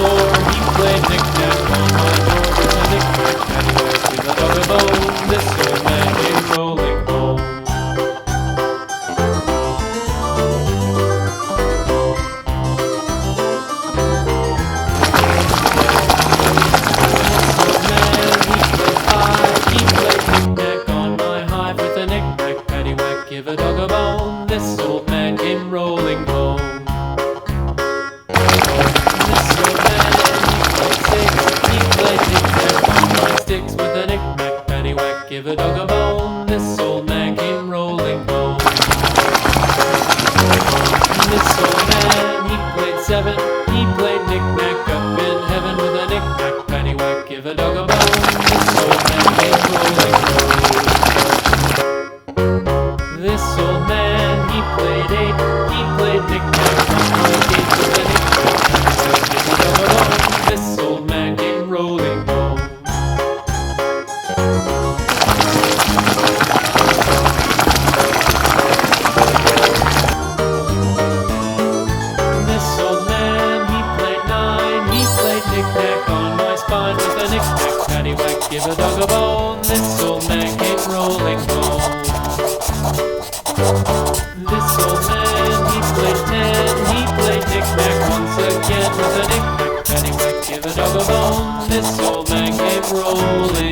door. He played knick-knack on my door with a knick-knack, paddywhack, give a dog a bone. This old man came rolling home. Give a dog a bone, this old man came rolling home. This old man, he played knick-knack on my sticks with a knick-knack, paddywhack, give a dog a bone, this old man came rolling home. This old man, he played seven, he played knick-knack up in heaven with a knick-knack, paddywhack, give a dog a bone, this old man came rolling home. This old man, he played eight, he played knick-knack on my gate with a knick-knack, this old man came rolling home. This old man, he played nine, he played knick-knack on my spine with a knick-knack, paddywhack, give a dog a bone, this old man came rolling home. This old man, he played ten, he played knick-knack once again with a knick-knack, paddywhack, give a dog a bone, this old man came rolling